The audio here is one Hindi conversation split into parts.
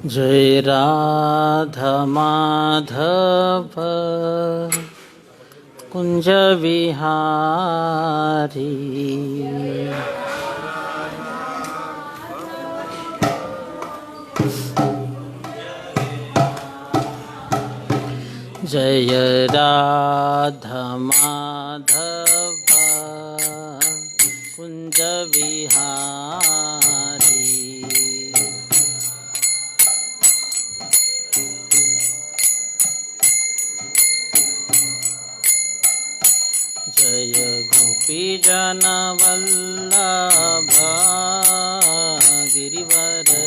जय राधा माधव कुंज विहारी। जय राधा माधव कुंज विहारी। जय गोपी जन वल्लभ गिरिवरधारी।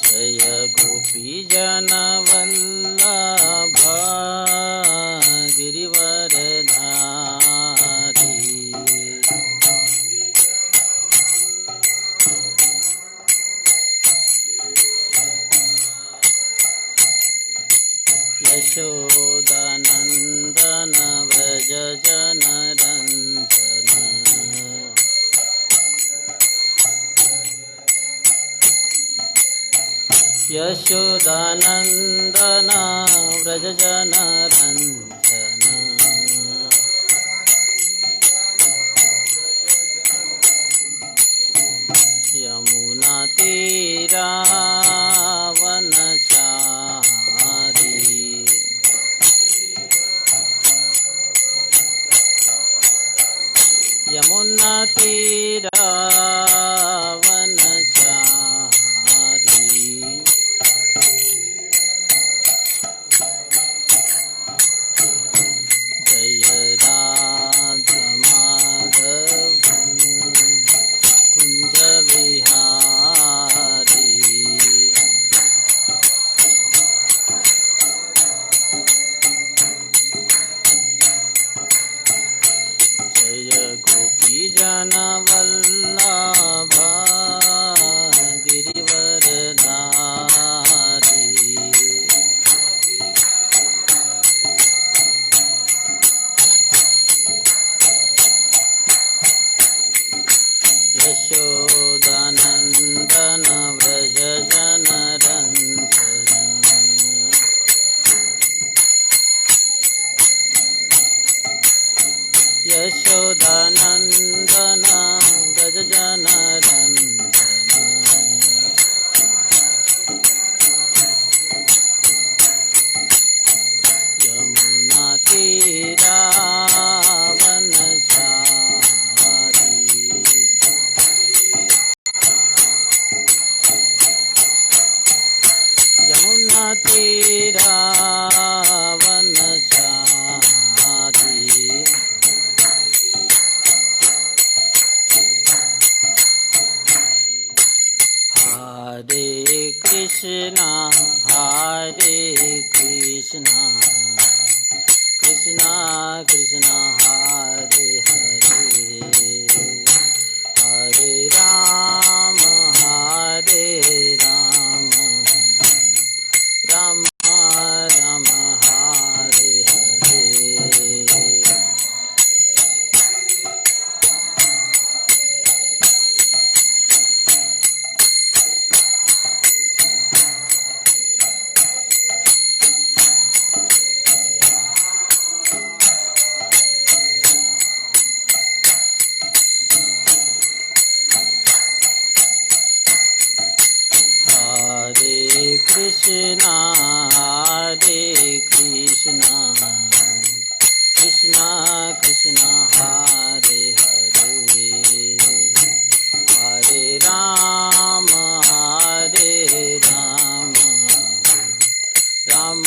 जय गोपी जन वल्लभ गिरिवरधारी। यशोदानंदन व्रज जनरंजन। यशोदानंदन व्रज जनरंजन। यमुना तीरा वनचारी। यमुना तीरा वनचारी। जय राधा माधव कुंज विहारी। जय गोपी जन वल्लभ गिरिवरधारी। यशोदानंदन व्रज जनरंजन। यशोदानंदन व्रज जनरंजन। यमुना तीरा वनचारी। यमुना तीरा वनचारी। हरे कृष्णा कृष्णा कृष्णा हरे हरे। हरे राम राम राम हरे हरे। हरे कृष्णा कृष्णा कृष्णा हरे हरे। हरे Ram Ram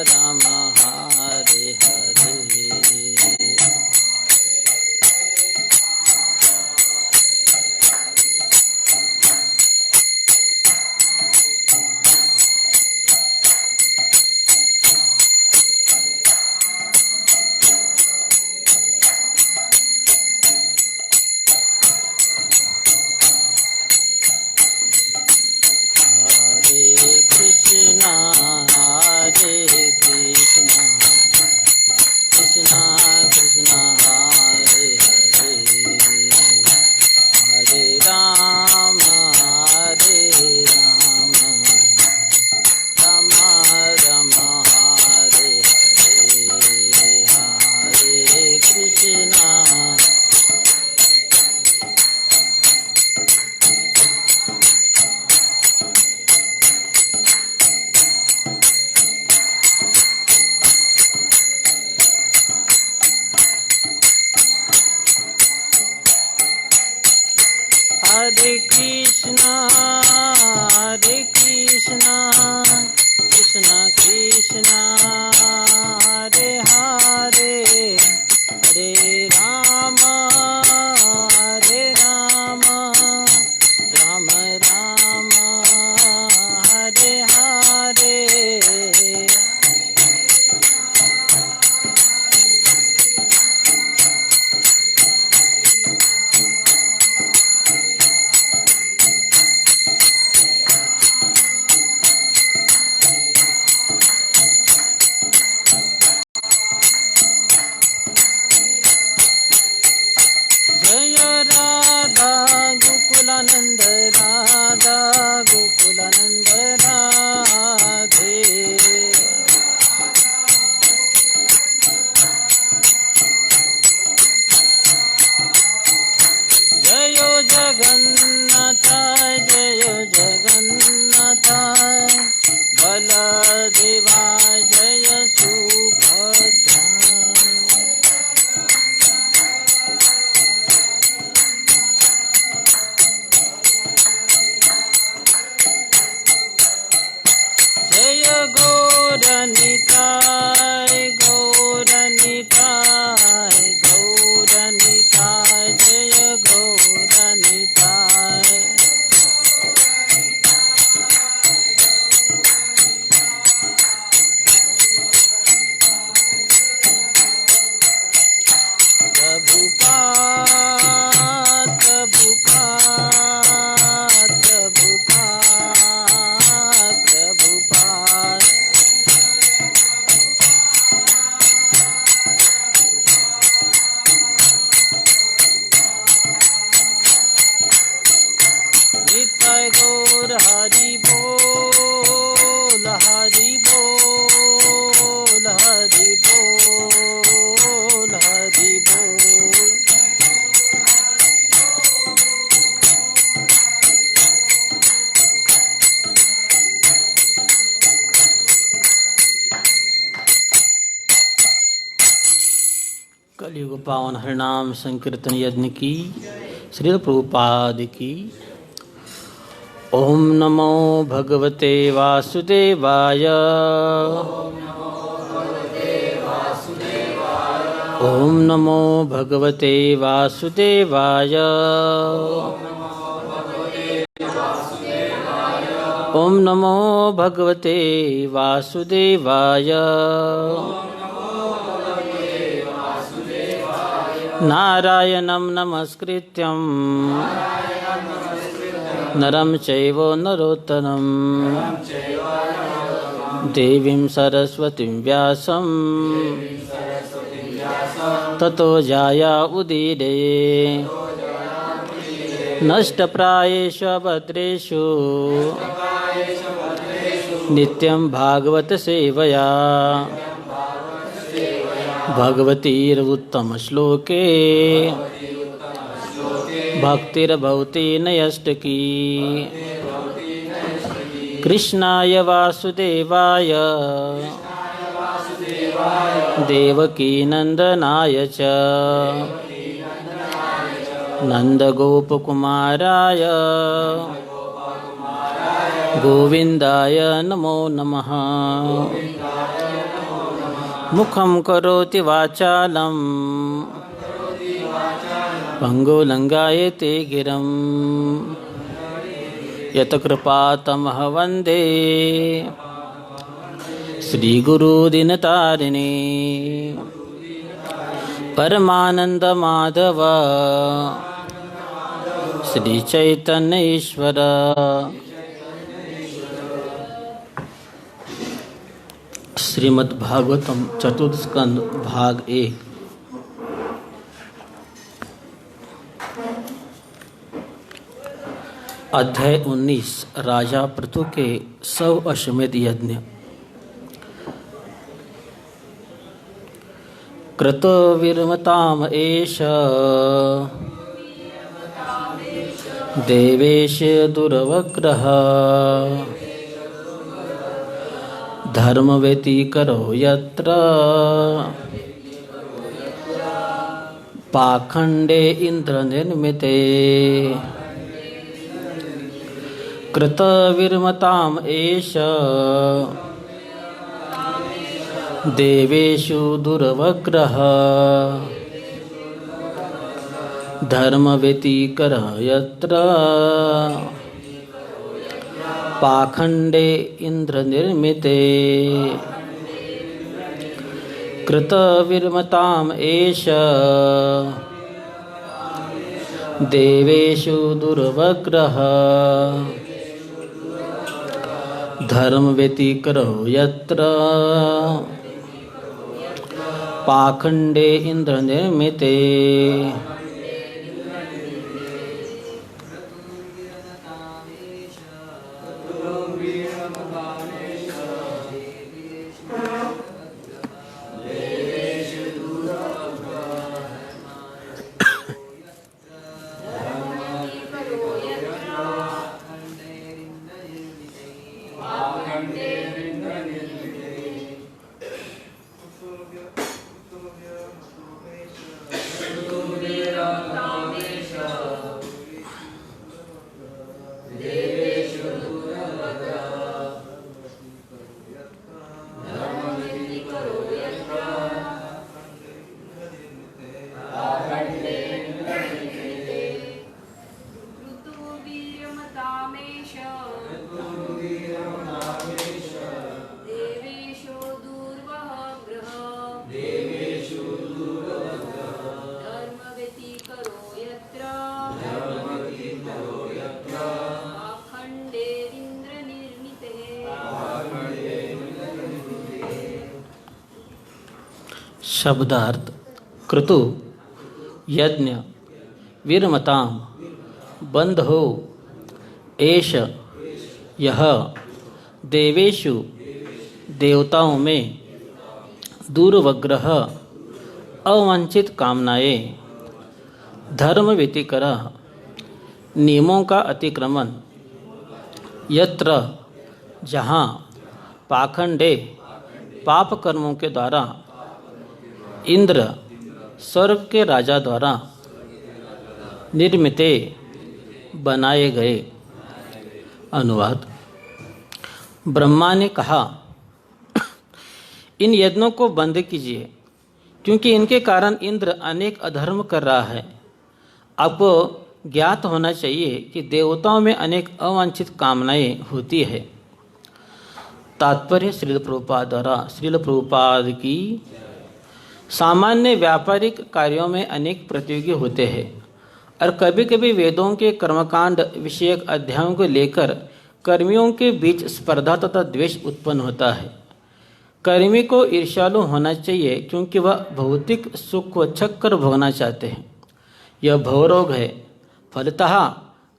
Ram Hare Hare. Krishna Hare Hare Hare Rama Hare Rama Rama Rama Hare Hare Jai Radha Gokulanand Radha Gokulanand Radhe Jayo Jagannatha Jayo Jagannatha Baladeva Jaya Subhadra Jaya Gauranitai Gauranitai Gauranitai Jaya Gauranitai Prabhupada Prabhupada Prabhupada Prabhupada Nitai Gaur Hari Bol Hari Bol Hari Bol Hari Bol कलियुग पावन हरिनाम संकीर्तन यज्ञ की श्रील प्रभुपाद की। ओम नमो भगवते वासुदेवाय ओम नमो भगवते वासुदेवाय ओम नमो भगवते वासुदेवाय नारायणं नमस्कृत्यं नरं चैव नरोत्तमं देवीं सरस्वतीं व्यासं ततो जाया उदीरे नष्टप्रायेषु अभद्रेषु नित्यं भागवत सेवया भगवतीरुत्तमश्लोके भक्तिर्भवति नैष्टिकी। कृष्णाय वासुदेवाय देवकीनन्दनाय च नन्दगोपकुमाराय गोविन्दाय नमो नमः। मुखं करोति वाचालं पङ्गुलङ्गायते गिरं यत्कृपातमः वन्दे श्रीगुरुदीनतारिणे। परमानन्दमाधव श्रीचैतन्य ईश्वर। श्रीमद् भागवतम चतुर्थ स्कंद भाग 1। अध्याय 19 राजा पृथु के 100 अश्वमेध यज्ञ। कृतविर्मताम एष देवेश दुर्वग्रह धर्म व्यतिकरो यत्र पाखंडे इंद्र निर्मिते। कृतविर्मताम एष देवेषु दुर्वग्रह धर्मव्यतिकरः यत्र पाखंडे इंद्रनिर्मिते कृतविर्मताम् एष देवेषु दुर्वग्रह धर्मव्यतिकरो यत्र पाखंडे इंद्रनिर्मिते। शब्दार्थ क्रतु यज्ञ वीरमताम बंध हो एष यह देवेषु देवताओं में दूरवग्रह अवांछित कामनाएं धर्म व्यतिकर नियमों का अतिक्रमण यत्र जहाँ पाखंडे पाप कर्मों के द्वारा इंद्र स्वर्ग के राजा द्वारा निर्मिते बनाए गए। अनुवाद। ब्रह्मा ने कहा, इन यज्ञों को बंद कीजिए क्योंकि इनके कारण इंद्र अनेक अधर्म कर रहा है। आपको ज्ञात होना चाहिए कि देवताओं में अनेक अवांछित कामनाएं होती है। तात्पर्य श्रील प्रभुपाद द्वारा। श्रील प्रभुपाद की सामान्य व्यापारिक कार्यों में अनेक प्रतियोगी होते हैं और कभी कभी वेदों के कर्मकांड विषयक अध्यायों को लेकर कर्मियों के बीच स्पर्धा तथा द्वेष उत्पन्न होता है। कर्मी को ईर्ष्यालु होना चाहिए क्योंकि वह भौतिक सुख को छक्कर भोगना चाहते हैं। यह भवरोग है। फलतः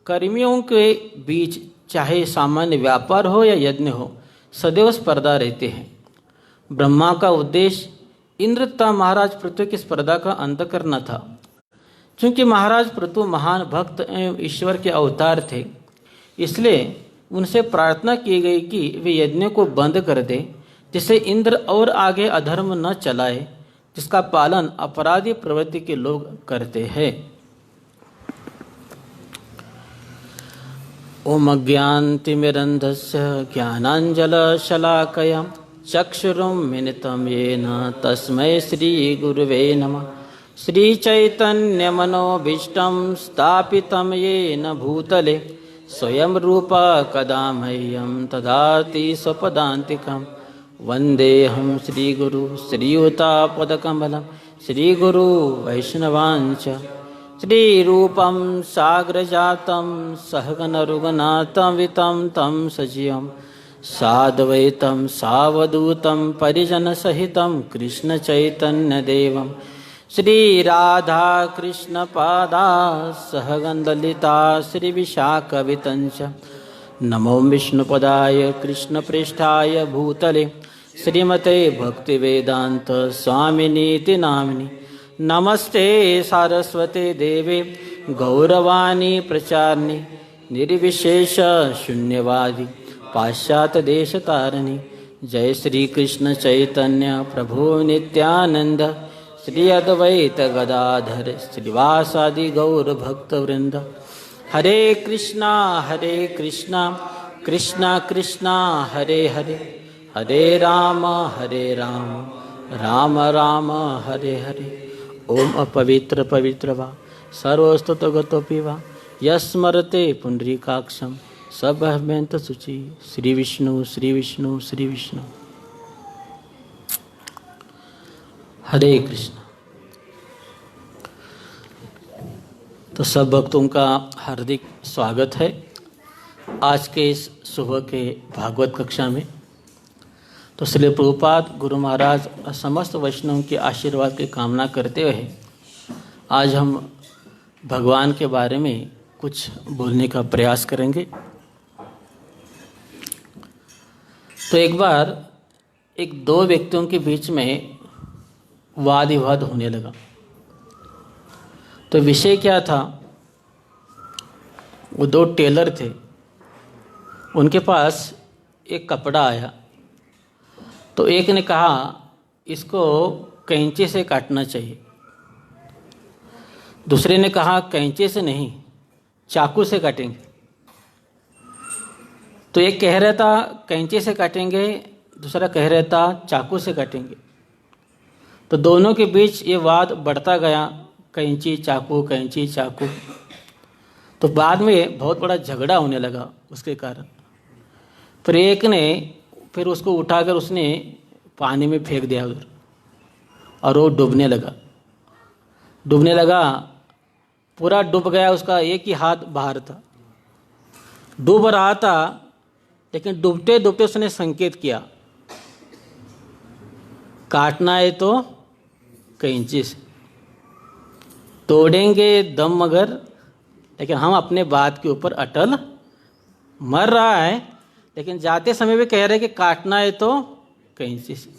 कर्मियों के बीच चाहे सामान्य व्यापार हो या यज्ञ हो, सदैव स्पर्धा रहती है। ब्रह्मा का उद्देश्य इंद्र तथा महाराज पृथु की स्पर्धा का अंत करना था। क्योंकि महाराज पृथु महान भक्त एवं ईश्वर के अवतार थे, इसलिए उनसे प्रार्थना की गई कि वे यज्ञ को बंद कर दे, जिससे इंद्र और आगे अधर्म न चलाए, जिसका पालन अपराधी प्रवृत्ति के लोग करते हैं। ओम अज्ञानतिमिरन्धस्य ज्ञानाञ्जनशलाकया चक्षुरुन्मिलितं येन तस्मै श्रीगुरुवे नमः। श्रीचैतन्यमनोभीष्टं स्थापितं येन भूतले स्वयं रूपा कदा मह्यं ददाति स्वपदान्तिकं। वन्देऽहं श्रीगुरु श्रीयुतापदकमलं श्रीगुरु वैष्णवांच। श्रीरूपं साग्रजातं सहगणरघुनाथं वितं तं सजीवं साद्वैतं सावधूतं परिजनसहितं कृष्णचैतन्यदेवं श्रीराधाकृष्णपादा सहगणललिता श्रीविशाखवितञ्च। नमो विष्णुपदाय कृष्णप्रेष्ठाय भूतले श्रीमते भक्तिवेदान्त स्वामिनीति नामिनि। नमस्ते सारस्वते देवे गौरवाणी प्रचारिणे निर्विशेष शून्यवादी पाश्चात्य देश तारिणी। जय श्री कृष्ण चैतन्य प्रभु नित्यानंद श्री अद्वैत गदाधर श्रीवासादि गौर भक्त वृंद। हरे कृष्णा कृष्णा कृष्णा हरे हरे हरे राम राम राम हरे हरे। ओम अपवित्र पवित्र वा सर्वस्तुतगतोऽपि वा यस्मरते पुंडरीकाक्षं सबहमेन्त शुचि। श्री विष्णु श्री विष्णु श्री विष्णु। हरे कृष्ण। तो सब भक्तों का हार्दिक स्वागत है आज के इस सुबह के भागवत कक्षा में। तो श्री प्रभुपाद गुरु महाराज और समस्त वैष्णवों के आशीर्वाद की कामना करते हुए आज हम भगवान के बारे में कुछ बोलने का प्रयास करेंगे। तो एक बार दो व्यक्तियों के बीच में वाद विवाद होने लगा। तो विषय क्या था, वो दो टेलर थे, उनके पास एक कपड़ा आया। तो एक ने कहा इसको कैंची से काटना चाहिए, दूसरे ने कहा कैंची से नहीं चाकू से काटेंगे। तो एक कह रहा था कैंची से काटेंगे, दूसरा कह रहा था चाकू से काटेंगे। तो दोनों के बीच ये वाद बढ़ता गया, कैंची चाकू कैंची चाकू। तो बाद में बहुत बड़ा झगड़ा होने लगा उसके कारण। फिर एक ने फिर उसको उठाकर उसने पानी में फेंक दिया उधर, और वो डूबने लगा, पूरा डूब गया। उसका एक ही हाथ बाहर था, डूब रहा था, लेकिन डूबते डूबते उसने संकेत किया काटना है तो कैंची से, तोड़ेंगे दम मगर, लेकिन हम अपने बात के ऊपर अटल। मर रहा है लेकिन जाते समय भी कह रहे कि काटना है तो कैंची से।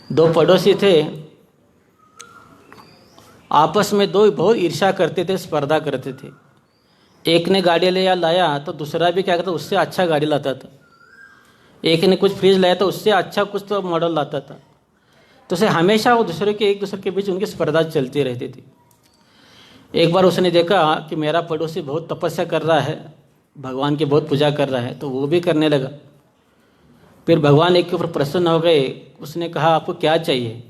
दो पड़ोसी थे, आपस में दो बहुत ईर्ष्या करते थे, स्पर्धा करते थे। एक ने गाड़ी ले लाया तो दूसरा भी क्या करता, उससे अच्छा गाड़ी लाता था। एक ने कुछ फ्रिज लाया तो उससे अच्छा कुछ तो मॉडल लाता था। तो उसे हमेशा वो एक दूसरे के बीच उनकी स्पर्धा चलती रहती थी। एक बार उसने देखा कि मेरा पड़ोसी बहुत तपस्या कर रहा है, भगवान की बहुत पूजा कर रहा है, तो वो भी करने लगा। फिर भगवान एक के ऊपर प्रसन्न हो गए। उसने कहा आपको क्या चाहिए?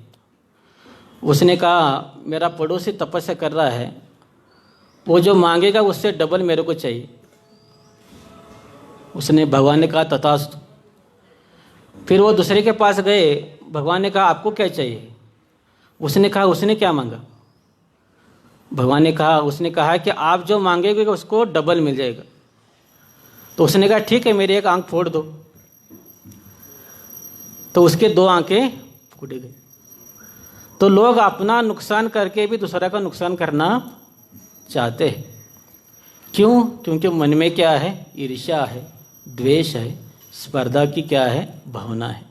उसने कहा मेरा पड़ोसी तपस्या कर रहा है, वो जो मांगेगा उससे डबल मेरे को चाहिए। भगवान ने कहा तथास्तु। फिर वो दूसरे के पास गए, भगवान ने कहा आपको क्या चाहिए? उसने कहा उसने क्या मांगा? भगवान ने कहा उसने कहा कि आप जो मांगेंगे उसको डबल मिल जाएगा। तो उसने कहा ठीक है मेरी एक आंख फोड़ दो। तो उसके दो आंखें फूट गई। तो लोग अपना नुकसान करके भी दूसरा का नुकसान करना चाहते हैं। क्यों? क्योंकि मन में क्या है, ईर्ष्या है, द्वेष है, स्पर्धा की क्या है, भावना है।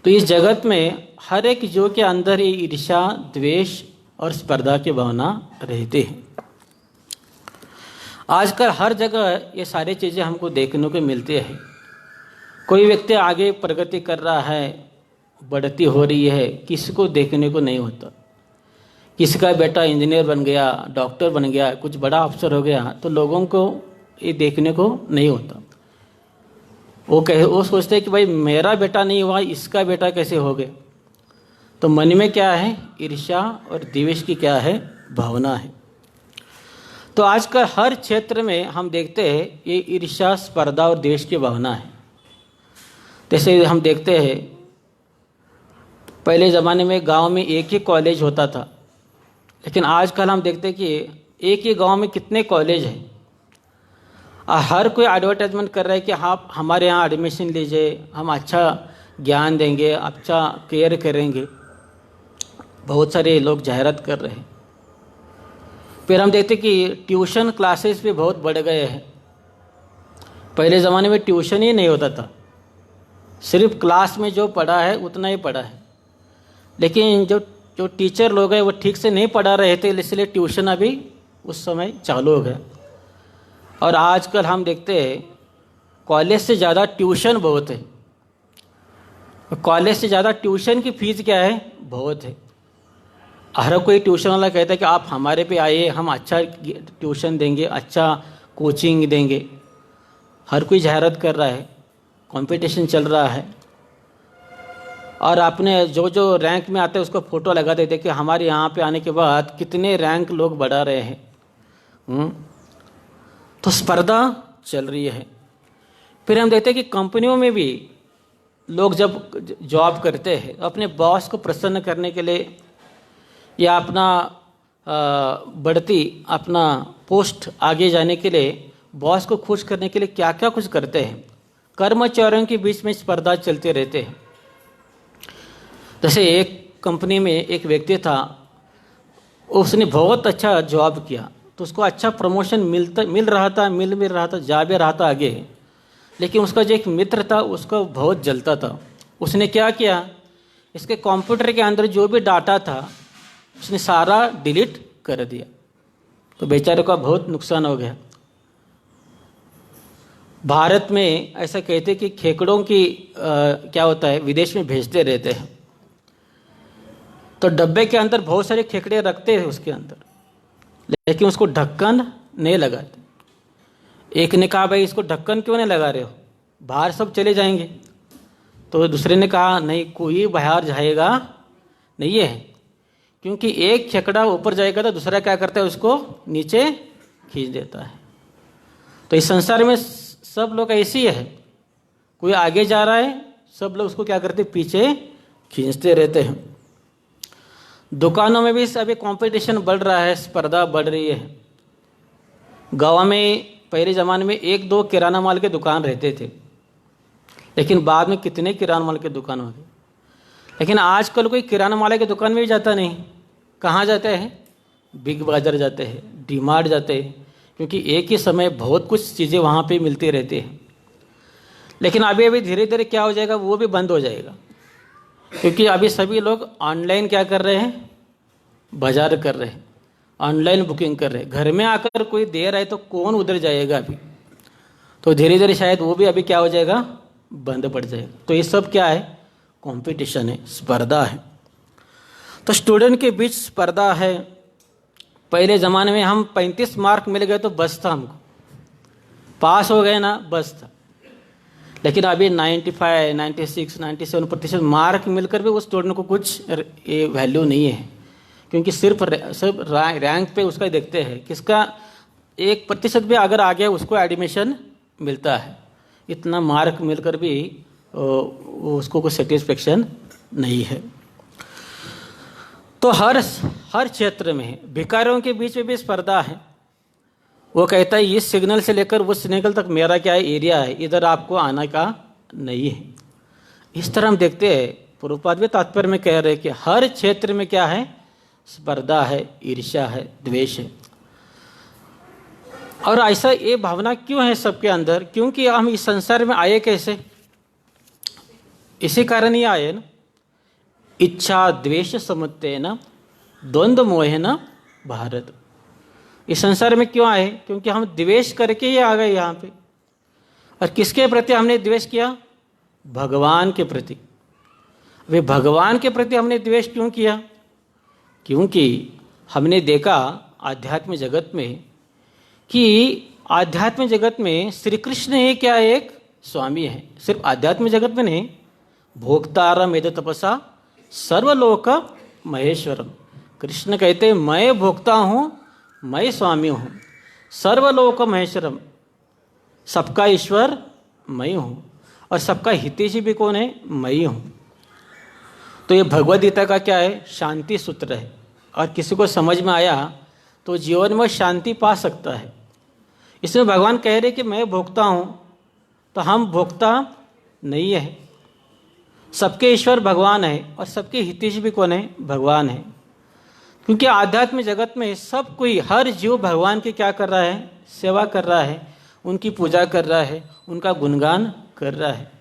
तो इस जगत में हर एक जीव के अंदर ये ईर्ष्या, द्वेष और स्पर्धा की भावना रहती है। आजकल हर जगह ये सारी चीज़ें हमको देखने को मिलती है। कोई व्यक्ति आगे प्रगति कर रहा है, बढ़ती हो रही है, किसी को देखने को नहीं होता। किसी का बेटा इंजीनियर बन गया, डॉक्टर बन गया, कुछ बड़ा अफसर हो गया, तो लोगों को ये देखने को नहीं होता। वो सोचते हैं कि भाई मेरा बेटा नहीं हुआ, इसका बेटा कैसे हो गया। तो मन में क्या है, ईर्ष्या और द्वेष की क्या है, भावना है। तो आजकल हर क्षेत्र में हम देखते हैं ये ईर्ष्या, स्पर्धा और द्वेष की भावना है। जैसे हम देखते हैं पहले ज़माने में गांव में एक ही कॉलेज होता था, लेकिन आजकल हम देखते हैं कि एक ही गांव में कितने कॉलेज हैं। हर कोई एडवर्टाइजमेंट कर रहा है कि आप हमारे यहाँ एडमिशन लीजिए, हम अच्छा ज्ञान देंगे, अच्छा केयर करेंगे। बहुत सारे लोग जाहिरात कर रहे हैं। फिर हम देखते कि ट्यूशन क्लासेस भी बहुत बढ़ गए हैं। पहले ज़माने में ट्यूशन ही नहीं होता था, सिर्फ क्लास में जो पढ़ा है उतना ही पढ़ा है। लेकिन जो टीचर लोग हैं वो ठीक से नहीं पढ़ा रहे थे, इसलिए ट्यूशन अभी उस समय चालू हो गया। और आजकल हम देखते हैं कॉलेज से ज़्यादा ट्यूशन बहुत है। कॉलेज से ज़्यादा ट्यूशन की फ़ीस क्या है, बहुत है। हर कोई ट्यूशन वाला कहता है कि आप हमारे पे आइए, हम अच्छा ट्यूशन देंगे, अच्छा कोचिंग देंगे। हर कोई जाहिरात कर रहा है। कंपटीशन चल रहा है, और आपने जो जो रैंक में आते हैं उसको फ़ोटो लगा देते कि हमारे यहाँ पे आने के बाद कितने रैंक लोग बढ़ा रहे हैं। तो स्पर्धा चल रही है। फिर हम देखते हैं कि कंपनियों में भी लोग जब जॉब करते हैं अपने बॉस को प्रसन्न करने के लिए या अपना बढ़ती, अपना पोस्ट आगे जाने के लिए, बॉस को खुश करने के लिए क्या क्या कुछ करते हैं। कर्मचारियों के बीच में स्पर्धा चलते रहते हैं। जैसे एक कंपनी में एक व्यक्ति था, उसने बहुत अच्छा जॉब किया तो उसको अच्छा प्रमोशन मिल रहा था, जा भी रहा था आगे। लेकिन उसका जो एक मित्र था उसको बहुत जलता था। उसने क्या किया, इसके कंप्यूटर के अंदर जो भी डाटा था उसने सारा डिलीट कर दिया। तो बेचारे का बहुत नुकसान हो गया। भारत में ऐसा कहते कि खेकड़ों की क्या होता है, विदेश में भेजते रहते हैं। तो डब्बे के अंदर बहुत सारे खेकड़े रखते हैं उसके अंदर, लेकिन उसको ढक्कन नहीं लगाते। एक ने कहा भाई इसको ढक्कन क्यों नहीं लगा रहे हो, बाहर सब चले जाएंगे। तो दूसरे ने कहा नहीं, कोई बाहर जाएगा नहीं है, क्योंकि एक खेकड़ा ऊपर जाएगा तो दूसरा क्या करता है, उसको नीचे खींच देता है। तो इस संसार में सब लोग ऐसे ही है, कोई आगे जा रहा है, सब लोग उसको क्या करते हैं, पीछे खींचते रहते हैं। दुकानों में भी अभी कंपटीशन बढ़ रहा है, स्पर्धा बढ़ रही है। गाँव में पहले ज़माने में 1-2 किराना माल के दुकान रहते थे, लेकिन बाद में कितने किराना माल के दुकान हो गए। लेकिन आजकल कोई किराना माल की दुकान में भी जाता नहीं। कहाँ जाते हैं, बिग बाज़ार जाते हैं, डी मार्ट जाते हैं, क्योंकि एक ही समय बहुत कुछ चीज़ें वहाँ पे मिलती रहती हैं। लेकिन अभी धीरे धीरे क्या हो जाएगा, वो भी बंद हो जाएगा, क्योंकि अभी सभी लोग ऑनलाइन क्या कर रहे हैं, बाजार कर रहे हैं, ऑनलाइन बुकिंग कर रहे हैं। घर में आकर कोई दे रहा है तो कौन उधर जाएगा अभी। तो धीरे धीरे शायद वो भी अभी क्या हो जाएगा, बंद पड़ जाएगा। तो ये सब क्या है, कंपटीशन है, स्पर्धा है। तो स्टूडेंट के बीच स्पर्धा है। पहले ज़माने में हम 35 मार्क मिल गए तो बस था, हमको पास हो गए ना, बस था। लेकिन अभी 95, 96, 97% मार्क मिलकर भी उस स्टूडेंट को कुछ वैल्यू नहीं है, क्योंकि सिर्फ रैंक पे उसका देखते हैं, किसका 1% भी अगर आ गया उसको एडमिशन मिलता है। इतना मार्क मिलकर भी उसको कोई सेटिस्फेक्शन नहीं है। तो हर क्षेत्र में भिखारियों के बीच में भी स्पर्धा है। वो कहता है इस सिग्नल से लेकर उस सिग्नल तक मेरा क्या है, एरिया है, इधर आपको आना का नहीं है। इस तरह हम देखते हैं, प्रभुपाद भी तात्पर्य में कह रहे हैं कि हर क्षेत्र में क्या है, स्पर्धा है, ईर्ष्या है, द्वेष है। और ऐसा ये भावना क्यों है सबके अंदर, क्योंकि हम इस संसार में आए कैसे, इसी कारण ही आए ना। इच्छा द्वेष समुत्तेन द्वंद्व मोहेन भारत। इस संसार में क्यों आए, क्योंकि हम द्वेष करके ही आ गए यहाँ पे। और किसके प्रति हमने द्वेष किया, भगवान के प्रति। वे भगवान के प्रति हमने द्वेष क्यों किया, क्योंकि हमने देखा आध्यात्म जगत में कि आध्यात्म जगत में श्री कृष्ण ही क्या एक स्वामी है। सिर्फ आध्यात्म जगत में नहीं, भोक्तारम यद तपसा सर्वलोक महेश्वरम। कृष्ण कहते हैं मैं भोक्ता हूँ, मैं स्वामी हूँ, सर्वलोक महेश्वरम, सबका ईश्वर मैं हूँ, और सबका हितैषी भी कौन है, मैं ही हूँ। तो ये भगवद गीता का क्या है, शांति सूत्र है। और किसी को समझ में आया तो जीवन में शांति पा सकता है। इसमें भगवान कह रहे कि मैं भोक्ता हूँ, तो हम भोक्ता नहीं है। सबके ईश्वर भगवान है और सबके हितैषी भी कौन है, भगवान है। क्योंकि आध्यात्म जगत में सब कोई, हर जीव भगवान की क्या कर रहा है, सेवा कर रहा है, उनकी पूजा कर रहा है, उनका गुणगान कर रहा है।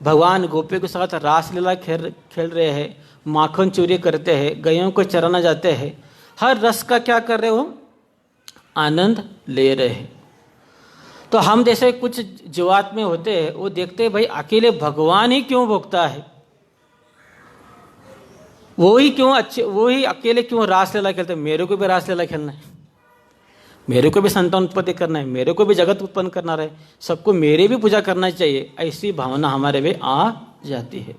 भगवान गोपियों के साथ रासलीला खेल रहे हैं, माखन चोरी करते हैं, गायों को चराना जाते हैं, हर रस का क्या कर रहे हो, आनंद ले रहे हैं। तो हम जैसे कुछ जीवात में होते हैं, वो देखते हैं भाई अकेले भगवान ही क्यों भोगता है, वो ही अकेले क्यों रासलीला खेलते हैं, मेरे को भी रासलीला खेलना है। मेरे को भी संतान उत्पत्ति करना है, मेरे को भी जगत उत्पन्न करना है, सबको मेरे भी पूजा करना चाहिए, ऐसी भावना हमारे में आ जाती है।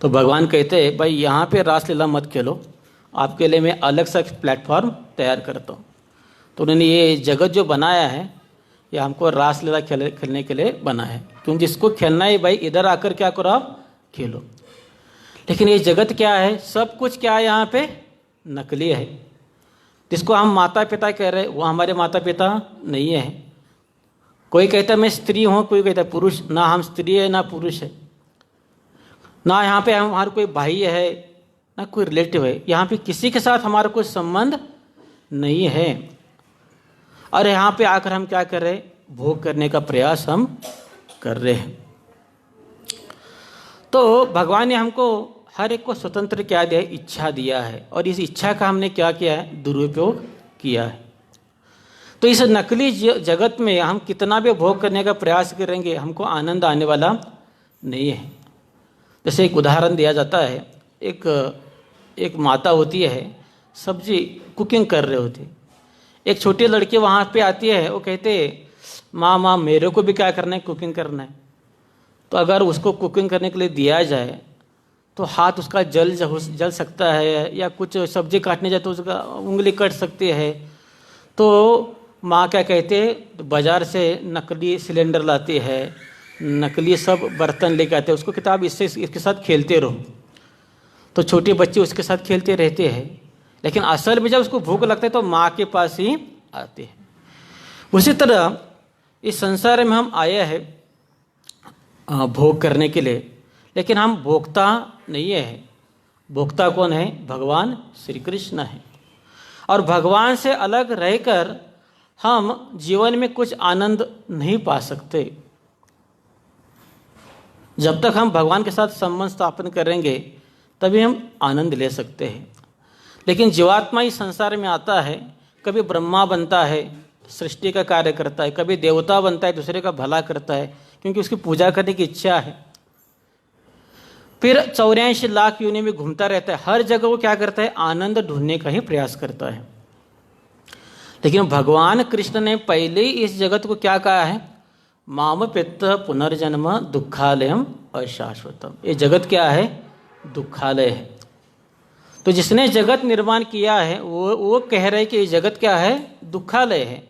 तो भगवान कहते हैं भाई यहाँ पे रासलीला मत खेलो, आपके लिए मैं अलग सा प्लेटफॉर्म तैयार करता हूँ। तो उन्होंने ये जगत जो बनाया है ये हमको रासलीला खेलने के लिए बना है, क्योंकि जिसको खेलना है भाई इधर आकर क्या करो आप खेलो। लेकिन ये जगत क्या है, सब कुछ क्या है यहाँ पे नकली है। जिसको हम माता पिता कह रहे हैं वो हमारे माता पिता नहीं है। कोई कहता है मैं स्त्री हूँ, कोई कहता है पुरुष, ना हम स्त्री है ना पुरुष है, ना यहाँ पे हमारा कोई भाई है ना कोई रिलेटिव है, यहाँ पे किसी के साथ हमारा कोई संबंध नहीं है। और यहाँ पे आकर हम क्या कर रहे हैं, भोग करने का प्रयास हम कर रहे हैं। तो भगवान ने हमको हर एक को स्वतंत्र क्या दिया है, इच्छा दिया है, और इस इच्छा का हमने क्या किया है, दुरुपयोग किया है। तो इस नकली जगत में हम कितना भी भोग करने का प्रयास करेंगे हमको आनंद आने वाला नहीं है। जैसे एक उदाहरण दिया जाता है, एक माता होती है, सब्जी कुकिंग कर रहे होते, एक छोटी लड़की वहाँ पे आती है, वो कहते माँ मेरे को भी क्या करना है, कुकिंग करना है। तो अगर उसको कुकिंग करने के लिए दिया जाए तो हाथ उसका जल सकता है, या कुछ सब्जी काटने जाए तो उसका उंगली कट सकती है। तो माँ क्या कहते हैं, बाज़ार से नकली सिलेंडर लाती है, नकली सब बर्तन लेके आते हैं, उसको किताब इसके साथ खेलते रहो। तो छोटे बच्चे उसके साथ खेलते रहते हैं, लेकिन असल में जब उसको भूख लगता है तो माँ के पास ही आते हैं। उसी तरह इस संसार में हम आए हैं भोग करने के लिए, लेकिन हम भोक्ता नहीं है। भोक्ता कौन है, भगवान श्री कृष्ण है। और भगवान से अलग रहकर हम जीवन में कुछ आनंद नहीं पा सकते। जब तक हम भगवान के साथ संबंध स्थापन करेंगे तभी हम आनंद ले सकते हैं। लेकिन जीवात्मा इस संसार में आता है, कभी ब्रह्मा बनता है, सृष्टि का कार्य करता है, कभी देवता बनता है, दूसरे का भला करता है, क्योंकि उसकी पूजा करने की इच्छा है। फिर 84 लाख योनि में घूमता रहता है, हर जगह वो क्या करता है, आनंद ढूंढने का ही प्रयास करता है। लेकिन भगवान कृष्ण ने पहले ही इस जगत को क्या कहा है, माम पित्त पुनर्जन्म दुखालयम अशाश्वतम। ये जगत क्या है, दुखालय है। तो जिसने जगत निर्माण किया है वो कह रहे हैं कि ये जगत क्या है, दुखालय है।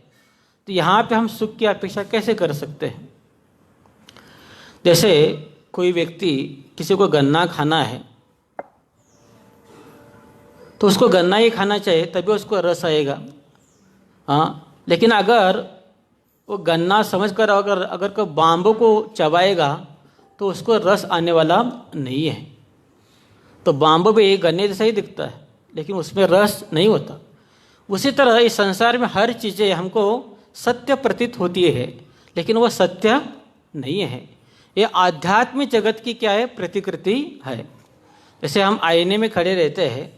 तो यहाँ पे हम सुख की अपेक्षा कैसे कर सकते हैं। जैसे कोई व्यक्ति, किसी को गन्ना खाना है तो उसको गन्ना ही खाना चाहिए, तभी उसको रस आएगा। हाँ, लेकिन अगर वो गन्ना समझकर अगर कोई बाम्बू को चबाएगा तो उसको रस आने वाला नहीं है। तो बाम्बू भी गन्ने जैसा ही दिखता है, लेकिन उसमें रस नहीं होता। उसी तरह इस संसार में हर चीज़ें हमको सत्य प्रतीत होती है, लेकिन वो सत्य नहीं है। ये आध्यात्मिक जगत की क्या है, प्रतिकृति है। जैसे हम आईने में खड़े रहते हैं,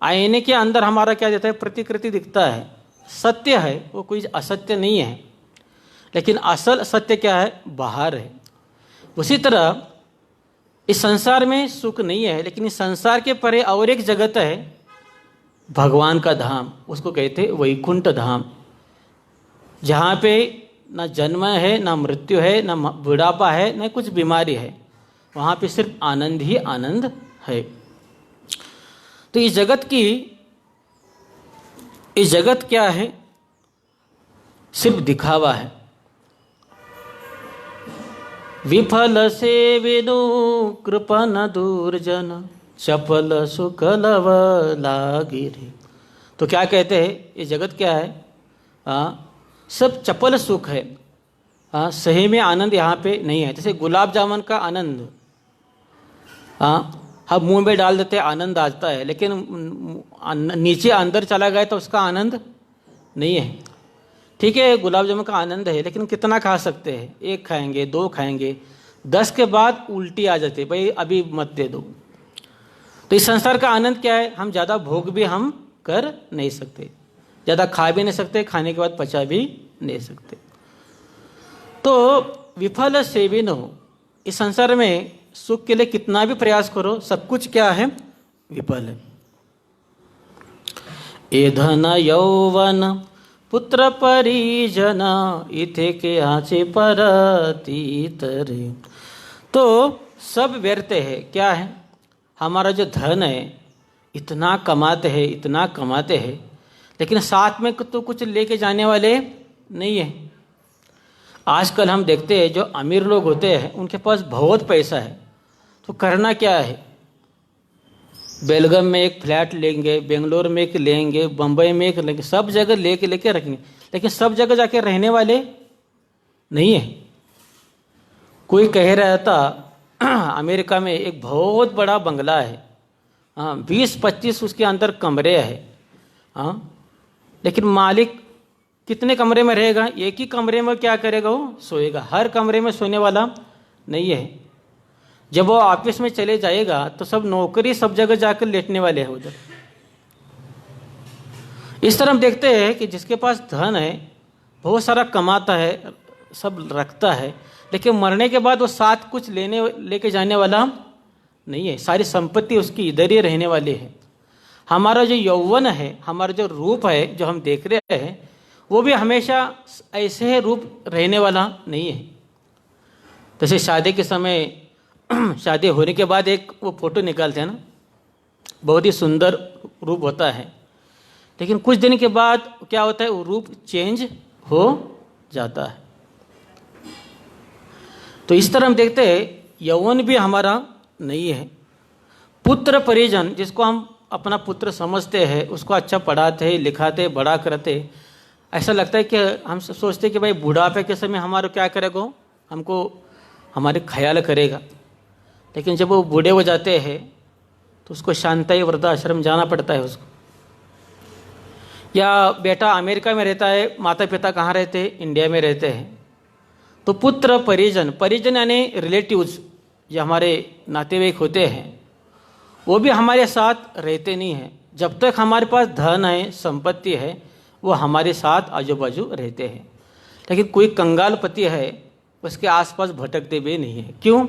आईने के अंदर हमारा क्या देता है, प्रतिकृति दिखता है, सत्य है, वो कोई असत्य नहीं है। लेकिन असल सत्य क्या है, बाहर है। उसी तरह इस संसार में सुख नहीं है, लेकिन इस संसार के परे और एक जगत है, भगवान का धाम, उसको कहते हैं वैकुंठ धाम, जहाँ पे ना जन्म है, ना मृत्यु है, ना बुढ़ापा है, ना कुछ बीमारी है। वहाँ पे सिर्फ आनंद ही आनंद है। तो इस जगत क्या है, सिर्फ दिखावा है। विफल से विनु कृपन दूरजन चपल सुख लव लागिरे। तो क्या कहते हैं, ये जगत क्या है, सब चपल सुख है। सही में आनंद यहाँ पे नहीं है। जैसे गुलाब जामुन का आनंद हम मुंह में डाल देते आनंद आता है, लेकिन नीचे अंदर चला गया तो उसका आनंद नहीं है। ठीक है, गुलाब जामुन का आनंद है, लेकिन कितना खा सकते हैं, 1 खाएंगे, 2 खाएंगे, 10 के बाद उल्टी आ जाती है, भाई अभी मत दे दो। तो इस संसार का आनंद क्या है, हम ज़्यादा भोग भी हम कर नहीं सकते, ज़्यादा खा भी नहीं सकते, खाने के बाद पचा भी नहीं सकते। तो विफल सेविनो, इस संसार में सुख के लिए कितना भी प्रयास करो, सब कुछ क्या है, विफल है। ए धन यौवन पुत्र परिजन इथे के आचे परतीतरे। तो सब व्यर्थ है। क्या है? हमारा जो धन है, इतना कमाते हैं, इतना कमाते हैं, लेकिन साथ में तो कुछ लेके जाने वाले नहीं है। आजकल हम देखते हैं जो अमीर लोग होते हैं उनके पास बहुत पैसा है, तो करना क्या है? बेलगाम में एक फ्लैट लेंगे, बेंगलोर में एक लेंगे, बम्बई में एक लेंगे, सब जगह लेके रखेंगे, लेकिन सब जगह जाके रहने वाले नहीं है। कोई कह रहा था अमेरिका में एक बहुत बड़ा बंगला है, हाँ 20-25 उसके अंदर कमरे हैं, हाँ, लेकिन मालिक कितने कमरे में रहेगा? एक ही कमरे में क्या करेगा? वो सोएगा। हर कमरे में सोने वाला नहीं है। जब वो ऑफिस में चले जाएगा तो सब नौकरी सब जगह जाकर लेटने वाले हैं उधर। इस तरह हम देखते हैं कि जिसके पास धन है, बहुत सारा कमाता है, सब रखता है, लेकिन मरने के बाद वो साथ कुछ लेके जाने वाला नहीं है। सारी संपत्ति उसकी इधर ही रहने वाली है। हमारा जो यौवन है, हमारा जो रूप है जो हम देख रहे हैं, वो भी हमेशा ऐसे रूप रहने वाला नहीं है। जैसे शादी के समय, शादी होने के बाद एक वो फोटो निकालते हैं ना, बहुत ही सुंदर रूप होता है, लेकिन कुछ दिन के बाद क्या होता है? वो रूप चेंज हो जाता है। तो इस तरह हम देखते हैं यौवन भी हमारा नहीं है। पुत्र परिजन, जिसको हम अपना पुत्र समझते हैं, उसको अच्छा पढ़ाते लिखाते बड़ा करते, ऐसा लगता है कि हम सोचते हैं कि भाई बुढ़ापे के समय हमारा क्या करेगा? हमको हमारे ख्याल करेगा। लेकिन जब वो बूढ़े हो जाते हैं तो उसको शांताई वृद्धाश्रम जाना पड़ता है उसको। या बेटा अमेरिका में रहता है, माता पिता कहाँ रहते हैं? इंडिया में रहते हैं। तो पुत्र परिजन, परिजन यानी रिलेटिव्स, जो हमारे नातेवाईक होते हैं, वो भी हमारे साथ रहते नहीं हैं। जब तक हमारे पास धन है, संपत्ति है, वो हमारे साथ आजू बाजू रहते हैं। लेकिन कोई कंगाल पति है, उसके आसपास भटकते भी नहीं है। क्यों?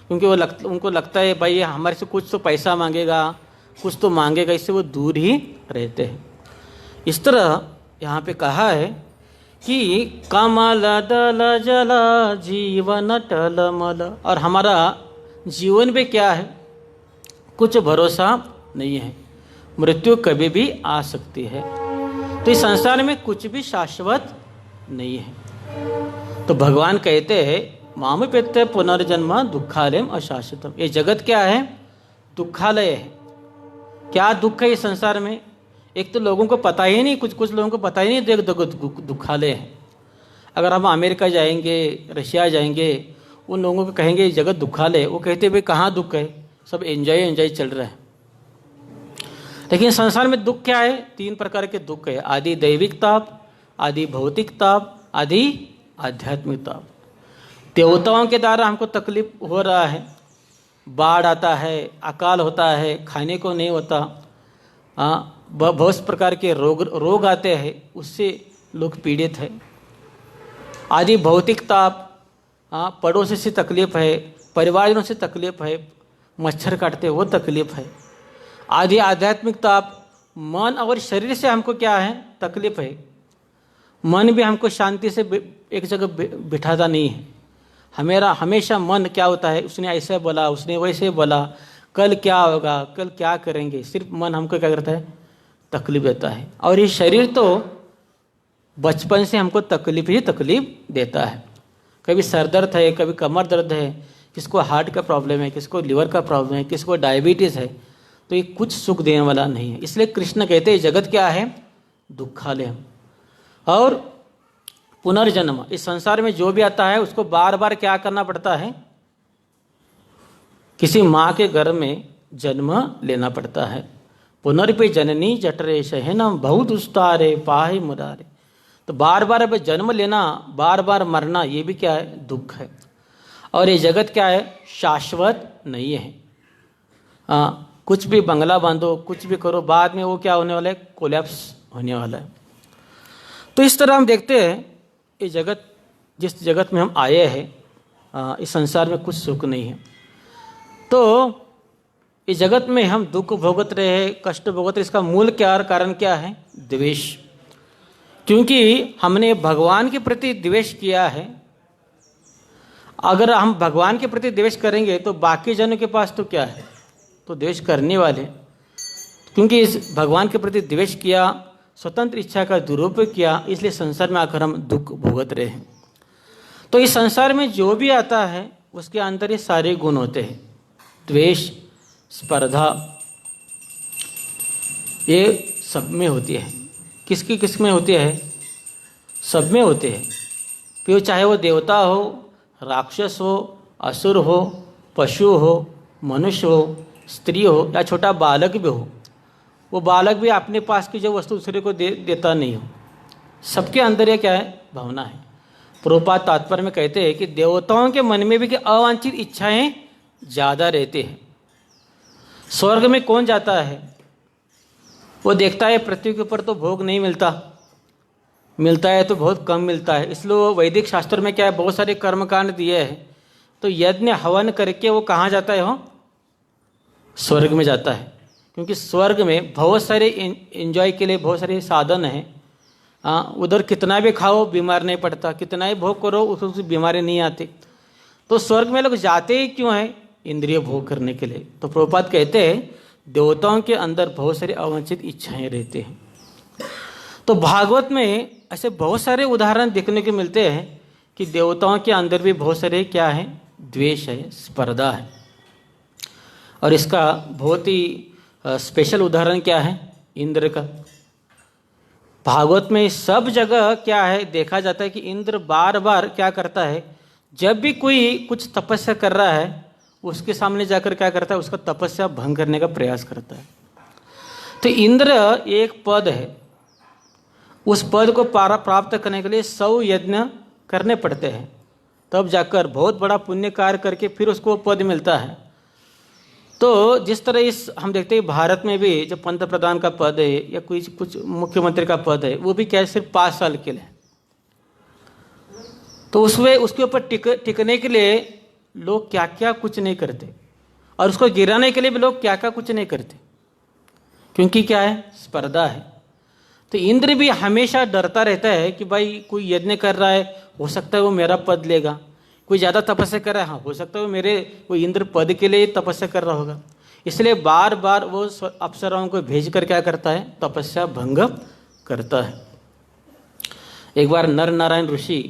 क्योंकि उनको लगता है भाई ये हमारे से कुछ तो पैसा मांगेगा, कुछ तो मांगेगा, इससे वो दूर ही रहते हैं। इस तरह यहाँ पे कहा है कि कमल दल जल जीवन टलमल, और हमारा जीवन भी क्या है? कुछ भरोसा नहीं है, मृत्यु कभी भी आ सकती है। तो इस संसार में कुछ भी शाश्वत नहीं है। तो भगवान कहते हैं माम पेत्य पुनर्जन्म दुखालयम अशाश्वतम। ये जगत क्या है? दुखालय है। क्या दुख है इस संसार में? एक तो लोगों को पता ही नहीं, कुछ लोगों को पता ही नहीं दुखालय है। अगर हम अमेरिका जाएंगे, रशिया जाएंगे, उन लोगों को कहेंगे जगत दुखालय, वो कहते भाई कहाँ दुख है, सब एंजॉय चल रहा है। लेकिन संसार में दुख क्या है? 3 प्रकार के दुख है। आदि दैविक ताप, आदि भौतिक ताप, आदि आध्यात्मिक ताप। देवताओं के द्वारा हमको तकलीफ हो रहा है, बाढ़ आता है, अकाल होता है, खाने को नहीं होता, बहुत प्रकार के रोग आते हैं, उससे लोग पीड़ित है। आदि भौतिक ताप, पड़ोसी से तकलीफ है, परिवारजनों से तकलीफ है, मच्छर काटते वो तकलीफ है। आदि आध्यात्मिक ताप, मन और शरीर से हमको क्या है? तकलीफ है। मन भी हमको शांति से एक जगह बिठाता नहीं है। हमेशा मन क्या होता है? उसने ऐसे बोला, उसने वैसे बोला, कल क्या होगा, कल क्या करेंगे, सिर्फ मन हमको क्या करता है? तकलीफ देता है। और ये शरीर तो बचपन से हमको तकलीफ ही तकलीफ देता है। कभी सर दर्द है, कभी कमर दर्द है, किसको हार्ट का प्रॉब्लम है, किसको लिवर का प्रॉब्लम है, किसको डायबिटीज़ है। तो ये कुछ सुख देने वाला नहीं है। इसलिए कृष्ण कहते हैं जगत क्या है? दुखालय। और पुनर्जन्म, इस संसार में जो भी आता है उसको बार बार क्या करना पड़ता है? किसी माँ के घर में जन्म लेना पड़ता है। पुनर्पि जननी जठरे शयनम बहुत दुस्तारे पाहि मुरारे। तो बार बार अब जन्म लेना, बार बार मरना, ये भी क्या है? दुख है। और ये जगत क्या है? शाश्वत नहीं है। कुछ भी बंगला बांधो, कुछ भी करो, बाद में वो क्या होने वाला है? कोलैप्स होने वाला है। तो इस तरह हम देखते हैं ये जगत, जिस जगत में हम आए हैं, इस संसार में कुछ सुख नहीं है। तो इस जगत में हम दुख भोगत रहे हैं, कष्ट भोगत रहे, इसका मूल क्या कारण क्या है? द्वेष। क्योंकि हमने भगवान के प्रति द्वेष किया है। अगर हम भगवान के प्रति द्वेष करेंगे तो बाकी जनों के पास तो क्या है, तो द्वेष करने वाले। क्योंकि इस भगवान के प्रति द्वेष किया, स्वतंत्र इच्छा का दुरुपयोग किया, इसलिए संसार में आकर हम दुख भुगत रहे हैं। तो इस संसार में जो भी आता है उसके अंदर ये सारे गुण होते हैं, द्वेष, स्पर्धा, ये सब में होती है। किसकी किस में होती है? सब में होते हैं। फिर चाहे वो देवता हो, राक्षस हो, असुर हो, पशु हो, मनुष्य हो, स्त्री हो या छोटा बालक भी हो, वो बालक भी अपने पास की जो वस्तु दूसरे को देता नहीं हो। सबके अंदर ये क्या है? भावना है। प्रभुपाद तात्पर्य में कहते हैं कि देवताओं के मन में भी कि अवांछित इच्छाएं ज़्यादा रहती हैं। स्वर्ग में कौन जाता है? वो देखता है पृथ्वी के ऊपर तो भोग नहीं मिलता है तो बहुत कम मिलता है। इसलिए वो वैदिक शास्त्र में क्या है, बहुत सारे कर्मकांड दिए हैं। तो यज्ञ हवन करके वो कहाँ जाता है? वो स्वर्ग में जाता है। क्योंकि स्वर्ग में बहुत सारे एंजॉय के लिए बहुत सारे साधन हैं। उधर कितना भी खाओ बीमार नहीं पड़ता, कितना ही भोग करो उससे बीमारी नहीं आती। तो स्वर्ग में लोग जाते ही क्यों हैं? इंद्रिय भोग करने के लिए। तो प्रभुपाद कहते हैं देवताओं के अंदर बहुत सारी अवांछित इच्छाएं रहती हैं। तो भागवत में ऐसे बहुत सारे उदाहरण देखने को मिलते हैं कि देवताओं के अंदर भी बहुत सारे क्या है? द्वेष है, स्पर्धा है। और इसका बहुत ही स्पेशल उदाहरण क्या है? इंद्र का। भागवत में सब जगह क्या है देखा जाता है कि इंद्र बार बार क्या करता है, जब भी कोई कुछ तपस्या कर रहा है उसके सामने जाकर क्या करता है? उसका तपस्या भंग करने का प्रयास करता है। तो इंद्र एक पद है, उस पद को प्राप्त करने के लिए 100 यज्ञ करने पड़ते हैं, तब जाकर बहुत बड़ा पुण्य कार्य करके फिर उसको पद मिलता है। तो जिस तरह इस हम देखते हैं भारत में भी जो पंत प्रधान का पद है या कुछ मुख्यमंत्री का पद है, वो भी क्या सिर्फ 5 साल के लिए। तो उसमें उसके ऊपर टिकने के लिए लोग क्या क्या कुछ नहीं करते, और उसको गिराने के लिए भी लोग क्या क्या कुछ नहीं करते। क्योंकि क्या है? स्पर्धा है। तो इंद्र भी हमेशा डरता रहता है कि भाई कोई यज्ञ कर रहा है, हो सकता है वो मेरा पद लेगा। कोई ज़्यादा तपस्या कर रहा है, हाँ हो सकता है वो इंद्र पद के लिए तपस्या कर रहा होगा। इसलिए बार बार वो अप्सराओं को भेज कर क्या करता है? तपस्या भंग करता है। एक बार नर नारायण ऋषि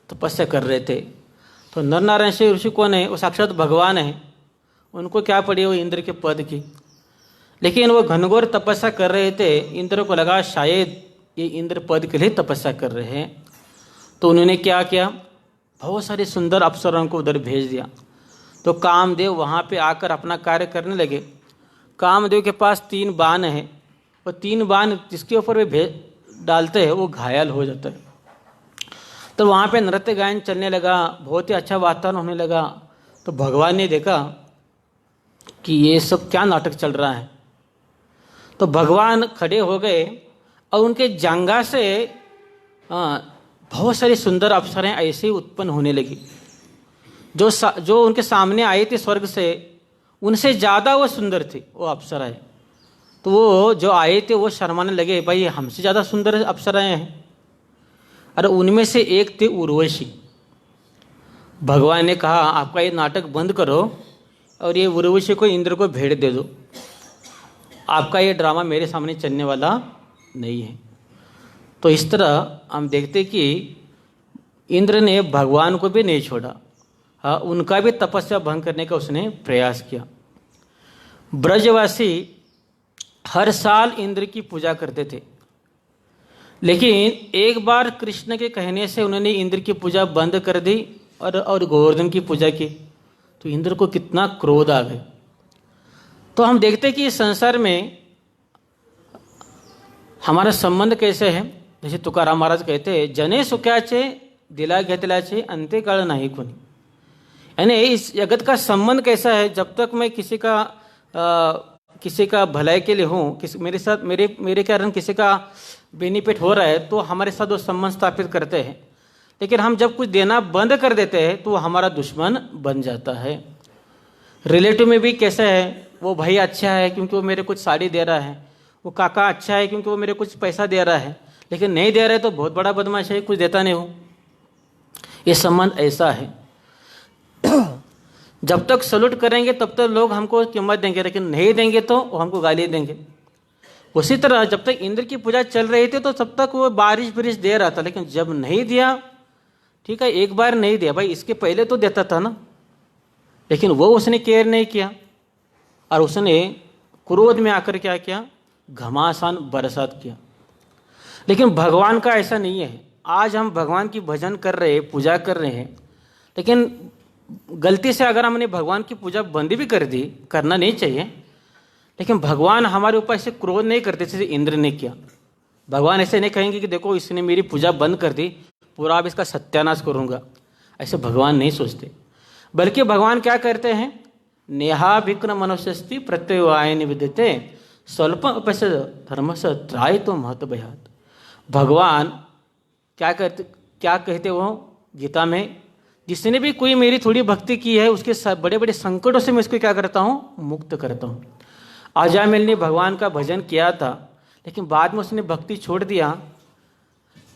तपस्या कर रहे थे। तो नर नारायण ऋषि कौन है? वो साक्षात भगवान है। उनको क्या पड़ी वो इंद्र के पद की। लेकिन वो घनघोर तपस्या कर रहे थे। इंद्र को लगा शायद ये इंद्र पद के लिए तपस्या कर रहे हैं। तो उन्होंने क्या किया? बहुत सारे सुंदर अप्सराओं को उधर भेज दिया। तो कामदेव वहाँ पे आकर अपना कार्य करने लगे। कामदेव के पास 3 बाण है, वो 3 बाण जिसके ऊपर वे डालते हैं वो घायल हो जाता है। तो वहाँ पे नृत्य गायन चलने लगा, बहुत ही अच्छा वातावरण होने लगा। तो भगवान ने देखा कि ये सब क्या नाटक चल रहा है। तो भगवान खड़े हो गए और उनके जांघा से बहुत सारी सुंदर अप्सराएं ऐसे ही उत्पन्न होने लगी। जो उनके सामने आई थी स्वर्ग से, उनसे ज़्यादा वो सुंदर थी वो अप्सराएं। तो वो जो आए थे वो शर्माने लगे, भाई हमसे ज़्यादा सुंदर अप्सराएं हैं। अरे उनमें से एक थे उर्वशी। भगवान ने कहा आपका ये नाटक बंद करो और ये उर्वशी को इंद्र को भेड़ दे दो। आपका ये ड्रामा मेरे सामने चलने वाला नहीं है। तो इस तरह हम देखते कि इंद्र ने भगवान को भी नहीं छोड़ा, हाँ उनका भी तपस्या भंग करने का उसने प्रयास किया। ब्रजवासी हर साल इंद्र की पूजा करते थे, लेकिन एक बार कृष्ण के कहने से उन्होंने इंद्र की पूजा बंद कर दी और गोवर्धन की पूजा की। तो इंद्र को कितना क्रोध आ गया। तो हम देखते कि इस संसार में हमारा संबंध कैसे है। जैसे तुकाराम महाराज कहते हैं, जने सुख्याचे दिला घेतल्याचे अंत्य काळ नाही कोणी। यानी इस जगत का संबंध कैसा है, जब तक मैं किसी का भलाई के लिए हूँ, मेरे साथ मेरे कारण किसी का बेनिफिट हो रहा है तो हमारे साथ वो संबंध स्थापित करते हैं। लेकिन हम जब कुछ देना बंद कर देते हैं तो वो हमारा दुश्मन बन जाता है। रिलेटिव में भी कैसा है, वो भाई अच्छा है क्योंकि वो मेरे कुछ साड़ी दे रहा है, वो काका अच्छा है क्योंकि वो मेरे कुछ पैसा दे रहा है। लेकिन नहीं दे रहे तो बहुत बड़ा बदमाश है, कुछ देता नहीं हो। ये संबंध ऐसा है, जब तक सलूट करेंगे तब तक लोग हमको कीमत देंगे, लेकिन नहीं देंगे तो वो हमको गाली देंगे। उसी तरह जब तक इंद्र की पूजा चल रही थी तो तब तक वो बारिश दे रहा था, लेकिन जब नहीं दिया, ठीक है एक बार नहीं दिया भाई, इसके पहले तो देता था ना, लेकिन वो उसने केयर नहीं किया और उसने क्रोध में आकर क्या किया, घमासान बरसात किया। लेकिन भगवान का ऐसा नहीं है। आज हम भगवान की भजन कर रहे हैं, पूजा कर रहे हैं, लेकिन गलती से अगर हमने भगवान की पूजा बंद भी कर दी, करना नहीं चाहिए, लेकिन भगवान हमारे ऊपर ऐसे क्रोध नहीं करते जैसे इंद्र ने किया। भगवान ऐसे नहीं कहेंगे कि देखो इसने मेरी पूजा बंद कर दी, पूरा अब इसका सत्यानाश करूंगा, ऐसे भगवान नहीं सोचते। बल्कि भगवान क्या करते हैं, नेहा विघ्न मनुष्यस्ति प्रत्यवाय निविद्यते स्वल्प अपश्य धर्म से त्राय तो महत्व भयात। भगवान क्या कहते वो गीता में, जिसने भी कोई मेरी थोड़ी भक्ति की है उसके बड़े बड़े संकटों से मैं इसको क्या करता हूँ, मुक्त करता हूँ। अजामिल ने भगवान का भजन किया था, लेकिन बाद में उसने भक्ति छोड़ दिया।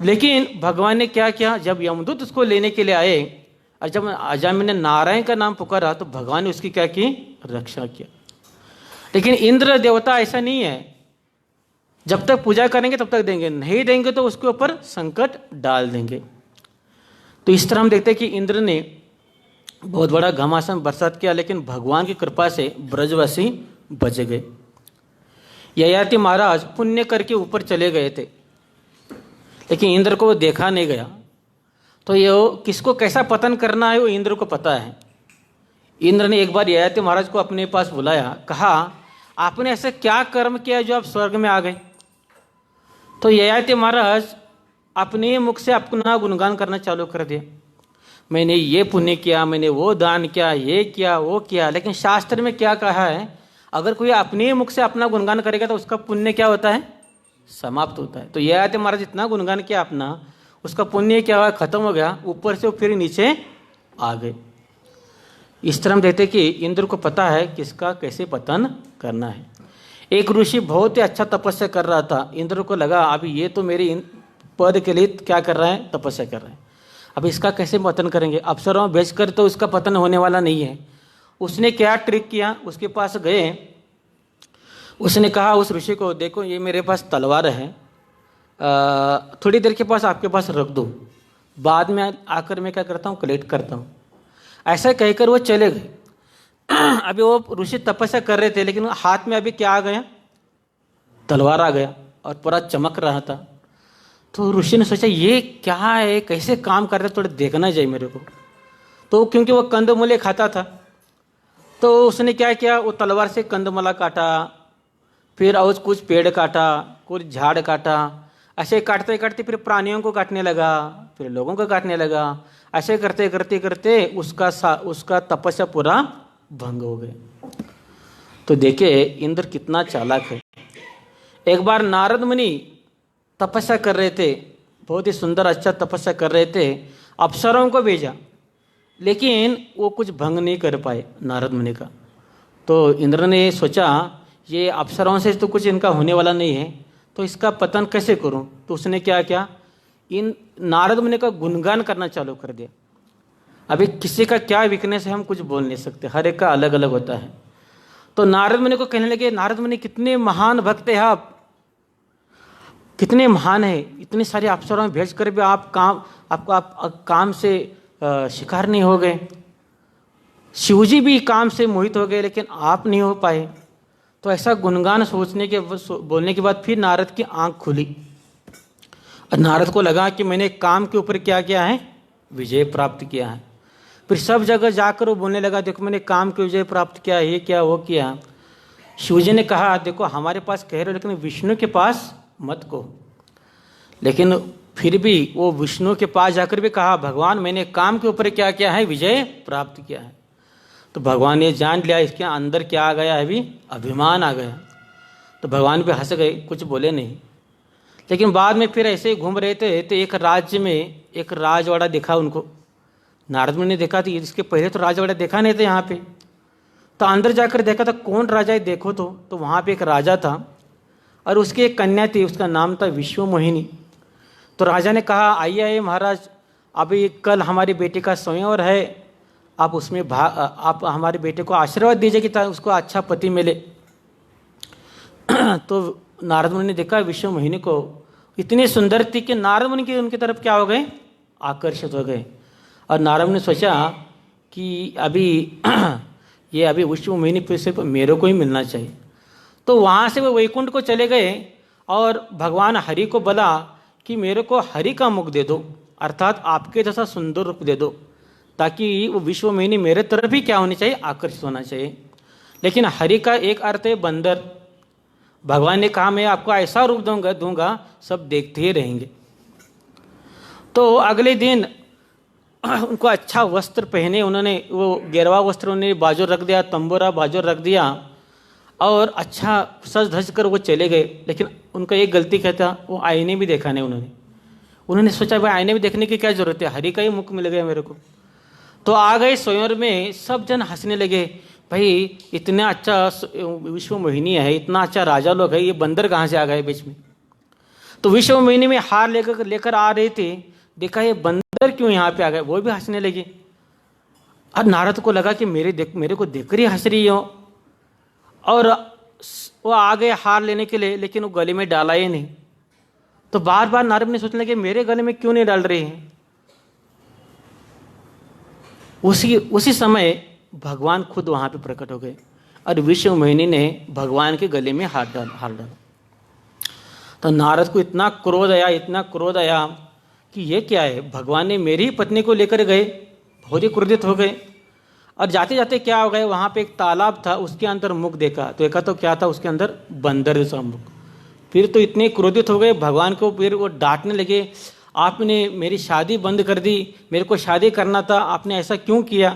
लेकिन भगवान ने क्या किया, जब यमदूत उसको लेने के लिए आए और जब अजामिल ने नारायण का नाम पुकारा तो भगवान ने उसकी क्या की, रक्षा किया। लेकिन इंद्र देवता ऐसा नहीं है, जब तक पूजा करेंगे तब तक देंगे, नहीं देंगे तो उसके ऊपर संकट डाल देंगे। तो इस तरह हम देखते हैं कि इंद्र ने बहुत बड़ा घमासान बरसात किया, लेकिन भगवान की कृपा से ब्रजवासी बच गए। ययाति महाराज पुण्य करके ऊपर चले गए थे, लेकिन इंद्र को वो देखा नहीं गया। तो ये किसको कैसा पतन करना है वो इंद्र को पता है। इंद्र ने एक बार ययाति महाराज को अपने पास बुलाया, कहा आपने ऐसे क्या कर्म किया जो आप स्वर्ग में आ गए। तो ययाति महाराज अपने मुख से अपना गुणगान करना चालू कर दिया, मैंने ये पुण्य किया, मैंने वो दान किया, ये किया वो किया। लेकिन शास्त्र में क्या कहा है, अगर कोई अपने मुख से अपना गुणगान करेगा तो उसका पुण्य क्या होता है, समाप्त होता है। तो ययाति महाराज इतना गुणगान किया अपना, उसका पुण्य क्या हुआ, खत्म हो गया, ऊपर से वो फिर नीचे आ गए। इस तरह हम देखते कि इंद्र को पता है किसका कैसे पतन करना है। एक ऋषि बहुत ही अच्छा तपस्या कर रहा था, इंद्र को लगा अभी ये तो मेरे पद के लिए क्या कर रहा है, तपस्या कर रहा है, अब इसका कैसे पतन करेंगे, अप्सरों भेजकर तो उसका पतन होने वाला नहीं है। उसने क्या ट्रिक किया, उसके पास गए, उसने कहा उस ऋषि को, देखो ये मेरे पास तलवार है, थोड़ी देर के पास आपके पास रख दो, बाद में आकर मैं क्या करता हूँ, कलेक्ट करता हूँ। ऐसा कहकर वो चले गए। अभी वो ऋषि तपस्या कर रहे थे, लेकिन हाथ में अभी क्या आ गया, तलवार आ गया और पूरा चमक रहा था। तो ऋषि ने सोचा ये क्या है, कैसे काम करते, थोड़ा देखना चाहिए मेरे को। तो क्योंकि वो कंदमूले खाता था, तो उसने क्या किया, वो तलवार से कंदमूला काटा, फिर और कुछ पेड़ काटा, कुछ झाड़ काटा, ऐसे काटते काटते फिर प्राणियों को काटने लगा, फिर लोगों को काटने लगा। ऐसे करते करते करते उसका तपस्या पूरा भंग हो गया। तो देखिए इंद्र कितना चालाक है। एक बार नारद मुनि तपस्या कर रहे थे, बहुत ही सुंदर अच्छा तपस्या कर रहे थे, अप्सरों को भेजा, लेकिन वो कुछ भंग नहीं कर पाए नारद मुनि का। तो इंद्र ने सोचा ये अप्सरों से तो कुछ इनका होने वाला नहीं है, तो इसका पतन कैसे करूं। तो उसने क्या किया, इन नारद मुनि का गुणगान करना चालू कर दिया। अभी किसी का क्या वीकनेस है हम कुछ बोल नहीं सकते, हर एक का अलग अलग होता है। तो नारद मुनि को कहने लगे, नारद मुनि कितने महान भक्त हैं आप, कितने महान है, इतने सारे अप्सरों भेज कर भी आप काम से शिकार नहीं हो गए। शिवजी भी काम से मोहित हो गए, लेकिन आप नहीं हो पाए। तो ऐसा गुणगान बोलने के बाद फिर नारद की आंख खुली और नारद को लगा कि मैंने काम के ऊपर क्या किया है, विजय प्राप्त किया है। फिर सब जगह जाकर वो बोलने लगा, देखो मैंने काम की विजय प्राप्त किया, ये किया वो किया। शिवजी ने कहा, देखो हमारे पास कह रहे हो, लेकिन विष्णु के पास मत कहो। लेकिन फिर भी वो विष्णु के पास जाकर भी कहा, भगवान मैंने काम के ऊपर क्या किया है, विजय प्राप्त किया है। तो भगवान ने जान लिया इसके अंदर क्या आ गया है, अभी अभिमान आ गया। तो भगवान भी हंस गए, कुछ बोले नहीं। लेकिन बाद में फिर ऐसे ही घूम रहे थे, तो एक राज्य में एक राजवाड़ा दिखा उनको। नारद मुनि ने देखा था, इसके पहले तो राजवाड़ा देखा नहीं था यहाँ पे। तो अंदर जाकर देखा था, कौन राजा है देखो। तो वहाँ पे एक राजा था और उसकी एक कन्या थी, उसका नाम था विश्वमोहिनी। तो राजा ने कहा, आइए आइए महाराज, अभी कल हमारी बेटी का स्वयंवर है, आप उसमें आप हमारे बेटे को आशीर्वाद दीजिए कि उसको अच्छा पति मिले। तो नारद मुनि ने देखा विश्व मोहिनी को, इतनी सुंदर थी कि नारद मुनि के उनकी तरफ क्या हो गए, आकर्षित हो गए। और नारद मुनि ने सोचा कि अभी ये अभी विश्व मोहिनी फिर से मेरे को ही मिलना चाहिए। तो वहाँ से वो वैकुंठ को चले गए और भगवान हरि को बोला कि मेरे को हरि का मुख दे दो, अर्थात आपके जैसा सुंदर रूप दे दो, ताकि वो विश्व मोहिनी मेरे तरफ ही क्या होनी चाहिए, आकर्षित होना चाहिए। लेकिन हरि का एक अर्थ है बंदर। भगवान ने कहा मैं आपको ऐसा रूप दूंगा सब देखते ही रहेंगे। तो अगले दिन उनको अच्छा वस्त्र पहने, उन्होंने वो गेरवा वस्त्र उन्हें बाजू रख दिया, तंबूरा बाजू रख दिया और अच्छा सज धज कर वो चले गए। लेकिन उनका एक गलती क्या था, वो आईने भी देखा नहीं उन्होंने सोचा भाई आईने भी देखने की क्या जरूरत है, हरि का ही मुख मिल गया मेरे को। तो आ गए स्वयंवर में, सब जन हंसने लगे, भाई इतना अच्छा विश्व मोहिनी है, इतना अच्छा राजा लोग है, ये बंदर कहाँ से आ गए बीच में। तो विश्व मोहिनी में हार लेकर आ रहे थे, देखा ये बंदर क्यों यहाँ पे आ गए, वो भी हंसने लगे। और नारद को लगा कि मेरे को देखकर ही हंस रही हो, और वो आ गए हार लेने के लिए, लेकिन वो गले में डाला ही नहीं। तो बार बार नारद ने सोचने लगे मेरे गले में क्यों नहीं डाल रहे हैं। उसी समय भगवान खुद वहां पे प्रकट हो गए और विश्व मोहिनी ने भगवान के गले में हाथ डाला। तो नारद को इतना क्रोध आया कि ये क्या है, भगवान ने मेरी ही पत्नी को लेकर गए, बहुत ही क्रोधित हो गए। और जाते जाते क्या हो गए, वहाँ पे एक तालाब था, उसके अंदर मुख देखा, तो देखा तो क्या था, उसके अंदर बंदर जैसा मुख। फिर तो इतने क्रोधित हो गए भगवान को, फिर वो डांटने लगे, आपने मेरी शादी बंद कर दी, मेरे को शादी करना था, आपने ऐसा क्यों किया।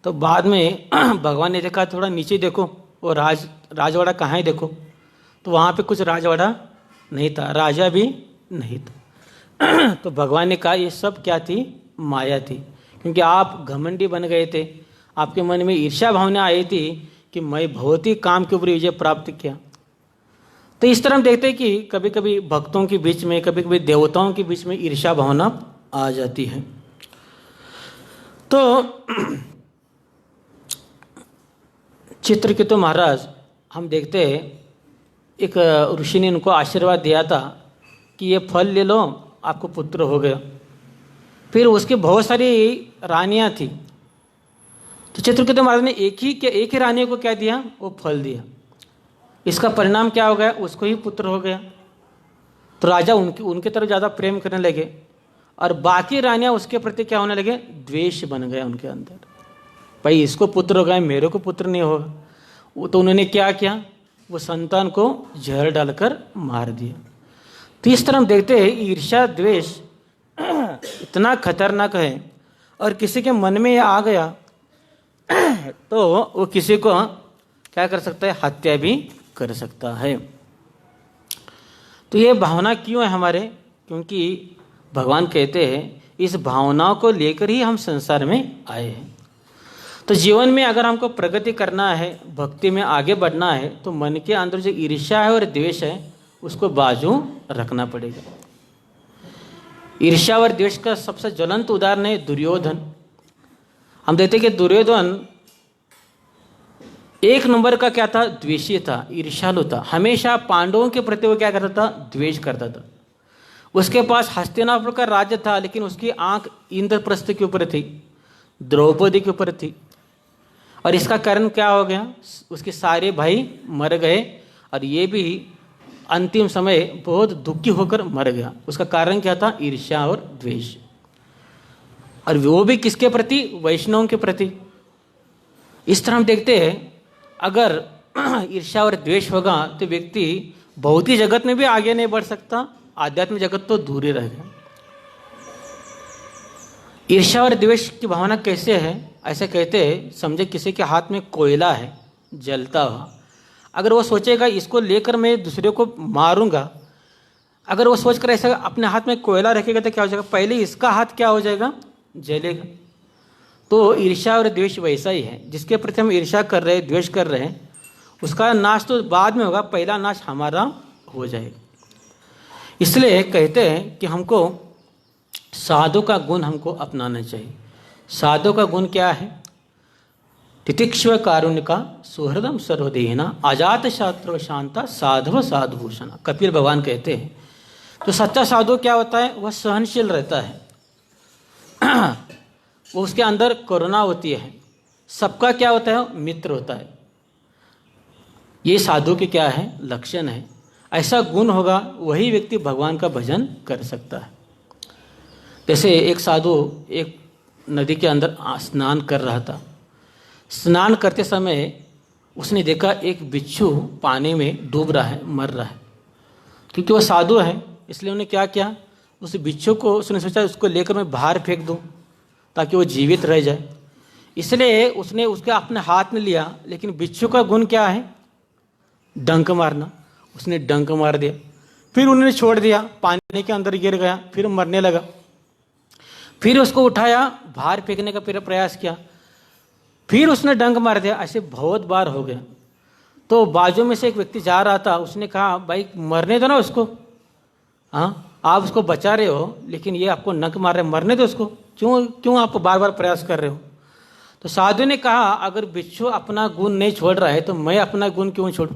तो बाद में भगवान ने देखा थोड़ा नीचे देखो, वो राजवाड़ा कहाँ है देखो, तो वहाँ पे कुछ राजवाड़ा नहीं था, राजा भी नहीं था। तो भगवान ने कहा ये सब क्या थी, माया थी, क्योंकि आप घमंडी बन गए थे, आपके मन में ईर्ष्या भावना आई थी कि मैं बहुत ही काम के ऊपर विजय प्राप्त किया। तो इस तरह हम देखते हैं कि कभी कभी भक्तों के बीच में, कभी कभी देवताओं के बीच में ईर्ष्या भावना आ जाती है। तो चित्रकेतु महाराज हम देखते हैं, एक ऋषि ने उनको आशीर्वाद दिया था कि ये फल ले लो आपको पुत्र हो गया। फिर उसकी बहुत सारी रानियां थी, तो चित्रकेतु महाराज ने एक ही रानी को क्या दिया, वो फल दिया। इसका परिणाम क्या हो गया, उसको ही पुत्र हो गया। तो राजा उनके तरफ ज़्यादा प्रेम करने लगे और बाकी रानियां उसके प्रति क्या होने लगे, द्वेष बन गया उनके अंदर, भाई इसको पुत्र हो गया मेरे को पुत्र नहीं होगा। वो तो उन्होंने क्या किया, वो संतान को जहर डालकर मार दिया। तो इस तरह हम देखते हैं ईर्ष्या द्वेष इतना खतरनाक है, और किसी के मन में ये आ गया तो वो किसी को क्या कर सकता है, हत्या भी कर सकता है। तो ये भावना क्यों है हमारे, क्योंकि भगवान कहते हैं इस भावनाओं को लेकर ही हम संसार में आए हैं। तो जीवन में अगर हमको प्रगति करना है, भक्ति में आगे बढ़ना है, तो मन के अंदर जो ईर्ष्या है और द्वेष है उसको बाजू रखना पड़ेगा। ईर्ष्या और द्वेष का सबसे ज्वलंत उदाहरण है दुर्योधन। हम देखते कि दुर्योधन एक नंबर का क्या था, द्वेषी था, ईर्ष्यालु था, हमेशा पांडवों के प्रति वो क्या करता था, द्वेष करता था। उसके पास हस्तिनापुर का राज्य था, लेकिन उसकी आंख इंद्रप्रस्थ के ऊपर थी, द्रौपदी के ऊपर थी। और इसका कारण क्या हो गया, उसके सारे भाई मर गए और ये भी अंतिम समय बहुत दुखी होकर मर गया। उसका कारण क्या था, ईर्ष्या और द्वेष, और वो भी किसके प्रति, वैष्णवों के प्रति। इस तरह हम देखते हैं अगर ईर्ष्या और द्वेष होगा तो व्यक्ति भौतिक जगत में भी आगे नहीं बढ़ सकता, आध्यात्मिक जगत तो दूर ही रहेगा। ईर्ष्या और द्वेष की भावना कैसे है, ऐसे कहते हैं समझे किसी के हाथ में कोयला है जलता हुआ, अगर वो सोचेगा इसको लेकर मैं दूसरे को मारूंगा, अगर वो सोचकर ऐसा अपने हाथ में कोयला रखेगा तो क्या हो जाएगा, पहले इसका हाथ क्या हो जाएगा, जलेगा। तो ईर्ष्या और द्वेष वैसा ही है, जिसके प्रति हम ईर्ष्या कर रहे हैं, द्वेष कर रहे हैं, उसका नाश तो बाद में होगा, पहला नाश हमारा हो जाएगा। इसलिए कहते हैं कि हमको साधु का गुण हमको अपनाना चाहिए। साधु का गुण क्या है? तितिक्ष्व कारुणिका सुहृदम सर्वदेहिना अजात शत्रु शांता साधव साधुभूषण। कपिल भगवान कहते हैं तो सच्चा साधु क्या होता है? वह सहनशील रहता है, वो उसके अंदर करुणा होती है, सबका क्या होता है? मित्र होता है। ये साधु के क्या है? लक्षण है। ऐसा गुण होगा वही व्यक्ति भगवान का भजन कर सकता है। जैसे एक साधु एक नदी के अंदर स्नान कर रहा था। स्नान करते समय उसने देखा एक बिच्छू पानी में डूब रहा है, मर रहा है। क्योंकि वो साधु है इसलिए उन्होंने क्या किया, उस बिच्छू को उसने सोचा उसको लेकर मैं बाहर फेंक दूं ताकि वो जीवित रह जाए। इसलिए उसने उसके अपने हाथ में लिया, लेकिन बिच्छू का गुण क्या है? डंक मारना। उसने डंक मार दिया, फिर उन्होंने छोड़ दिया, पानी के अंदर गिर गया, फिर मरने लगा। फिर उसको उठाया, बाहर फेंकने का फिर प्रयास किया, फिर उसने डंक मार दिया। ऐसे बहुत बार हो गया। तो बाजू में से एक व्यक्ति जा रहा था, उसने कहा भाई मरने दो ना उसको, हाँ आप उसको बचा रहे हो लेकिन ये आपको डंक मार रहे, मरने दो उसको, क्यों आप बार बार प्रयास कर रहे हो? तो साधु ने कहा अगर बिच्छू अपना गुण नहीं छोड़ रहा है तो मैं अपना गुण क्यों छोड़ूं?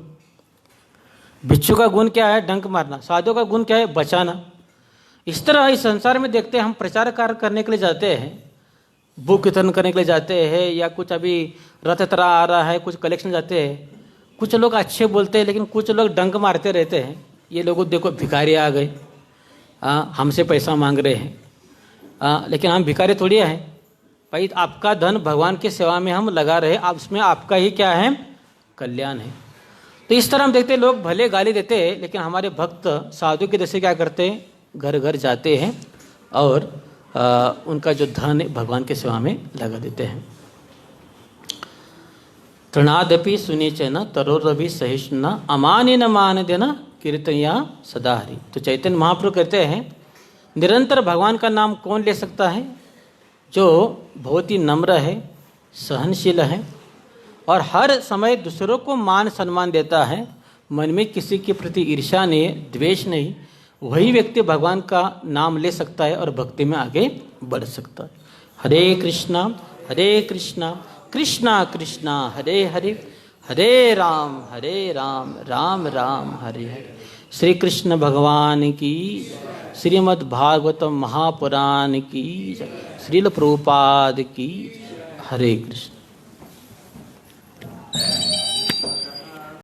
बिच्छू का गुण क्या है? डंक मारना। साधु का गुण क्या है? बचाना। इस तरह इस संसार में देखते हैं, हम प्रचार कार्य करने के लिए जाते हैं, बुक वितरण करने के लिए जाते हैं, या कुछ अभी रथ यात्रा आ रहा है, कुछ कलेक्शन जाते हैं। कुछ लोग अच्छे बोलते हैं लेकिन कुछ लोग डंक मारते रहते हैं। ये लोग देखो भिखारी आ गए, हमसे पैसा मांग रहे हैं, लेकिन हम भिखारी थोड़ी हैं भाई। आपका धन भगवान की सेवा में हम लगा रहे, आप उसमें आपका ही क्या है? कल्याण है। तो इस तरह हम देखते हैं लोग भले गाली देते हैं लेकिन हमारे भक्त साधु के जैसे क्या करते हैं? घर घर जाते हैं और उनका जो धन है भगवान की सेवा में लगा देते हैं। तृणादपि सुनिचन तरोरभि सहिष्णुना अमानि न मान देना कीर्तनिया सदा हरि। तो चैतन्य महाप्रभु कहते हैं निरंतर भगवान का नाम कौन ले सकता है? जो बहुत ही नम्र है, सहनशील है और हर समय दूसरों को मान सम्मान देता है, मन में किसी के प्रति ईर्ष्या नहीं, द्वेष नहीं, वही व्यक्ति भगवान का नाम ले सकता है और भक्ति में आगे बढ़ सकता है। हरे कृष्णा कृष्णा कृष्णा हरे हरे, हरे राम राम राम हरे हरे। श्री कृष्ण भगवान की, श्रीमद् भागवतम महापुराण की, श्रील प्रभुपाद की। हरे कृष्ण।